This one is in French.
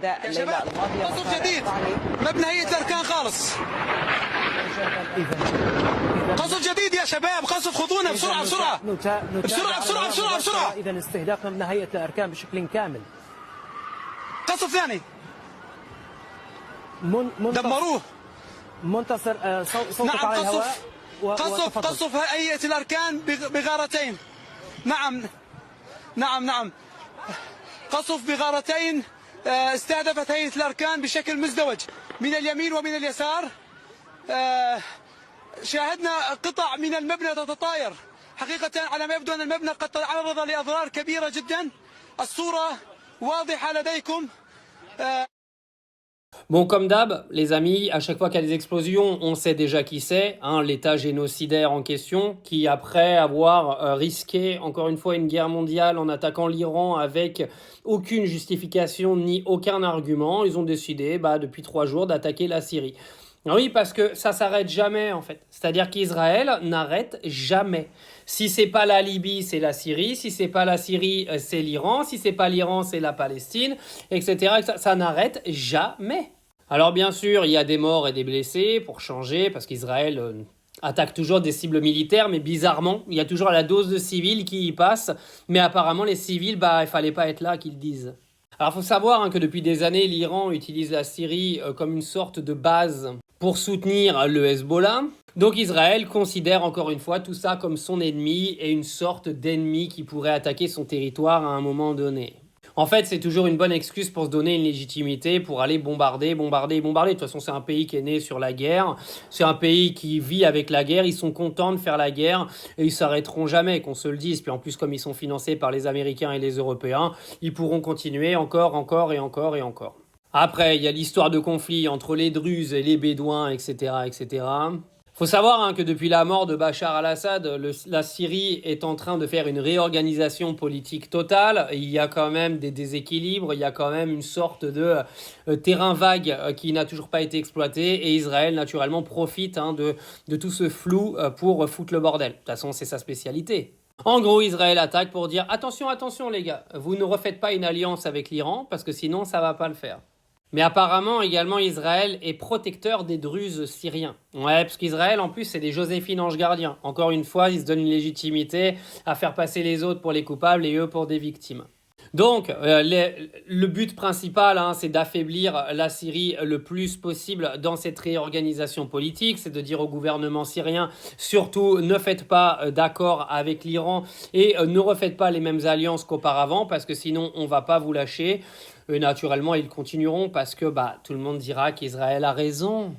أداء يا الليلة شباب الماضية قصف جديد مبنى هيئة الأركان خالص. قصف جديد يا شباب، قصف، خذونا بسرعة بسرعة بسرعة بسرعة بسرعة بسرعة. إذا استهداف مبنى هيئة الأركان بشكل كامل. قصف ثاني، دمروه. منتصر صوتك نعم على الهواء. قصف هيئة الأركان بغارتين. نعم نعم نعم، قصف بغارتين استهدفت هيئة الأركان بشكل مزدوج من اليمين ومن اليسار. شاهدنا قطع من المبنى تتطاير. حقيقة على ما يبدو أن المبنى قد تعرض لأضرار كبيرة جدا. الصورة واضحة لديكم. Bon, comme d'hab, les amis, à chaque fois qu'il y a des explosions, on sait déjà qui c'est, hein, l'État génocidaire en question, qui après avoir risqué encore une fois une guerre mondiale en attaquant l'Iran avec aucune justification ni aucun argument, ils ont décidé depuis 3 jours d'attaquer la Syrie. Oui, parce que ça s'arrête jamais en fait. C'est-à-dire qu'Israël n'arrête jamais. Si c'est pas la Libye, c'est la Syrie. Si c'est pas la Syrie, c'est l'Iran. Si c'est pas l'Iran, c'est la Palestine, etc. Ça n'arrête jamais. Alors bien sûr, il y a des morts et des blessés pour changer, parce qu'Israël attaque toujours des cibles militaires, mais bizarrement, il y a toujours la dose de civils qui y passe. Mais apparemment, les civils, il fallait pas être là qu'ils disent. Alors il faut savoir que depuis des années, l'Iran utilise la Syrie comme une sorte de base pour soutenir le Hezbollah. Donc Israël considère encore une fois tout ça comme son ennemi et une sorte d'ennemi qui pourrait attaquer son territoire à un moment donné. En fait, c'est toujours une bonne excuse pour se donner une légitimité, pour aller bombarder. De toute façon, c'est un pays qui est né sur la guerre. C'est un pays qui vit avec la guerre. Ils sont contents de faire la guerre et ils s'arrêteront jamais, qu'on se le dise. Puis en plus, comme ils sont financés par les Américains et les Européens, ils pourront continuer encore et encore et encore. Après, il y a l'histoire de conflit entre les Druzes et les Bédouins, etc., etc. Faut savoir que depuis la mort de Bachar al-Assad, la Syrie est en train de faire une réorganisation politique totale. Il y a quand même des déséquilibres, il y a quand même une sorte de terrain vague qui n'a toujours pas été exploité. Et Israël, naturellement, profite de tout ce flou pour foutre le bordel. De toute façon, c'est sa spécialité. En gros, Israël attaque pour dire « Attention, attention les gars, vous ne refaites pas une alliance avec l'Iran parce que sinon, ça va pas le faire. » Mais apparemment, également, Israël est protecteur des Druzes syriens. Ouais, parce qu'Israël, en plus, c'est des Joséphine Ange Gardien. Encore une fois, ils se donnent une légitimité à faire passer les autres pour les coupables et eux pour des victimes. Donc, le but principal, c'est d'affaiblir la Syrie le plus possible dans cette réorganisation politique. C'est de dire au gouvernement syrien, surtout, ne faites pas d'accord avec l'Iran et ne refaites pas les mêmes alliances qu'auparavant parce que sinon, on va pas vous lâcher. Et naturellement, ils continueront parce que tout le monde dira qu'Israël a raison.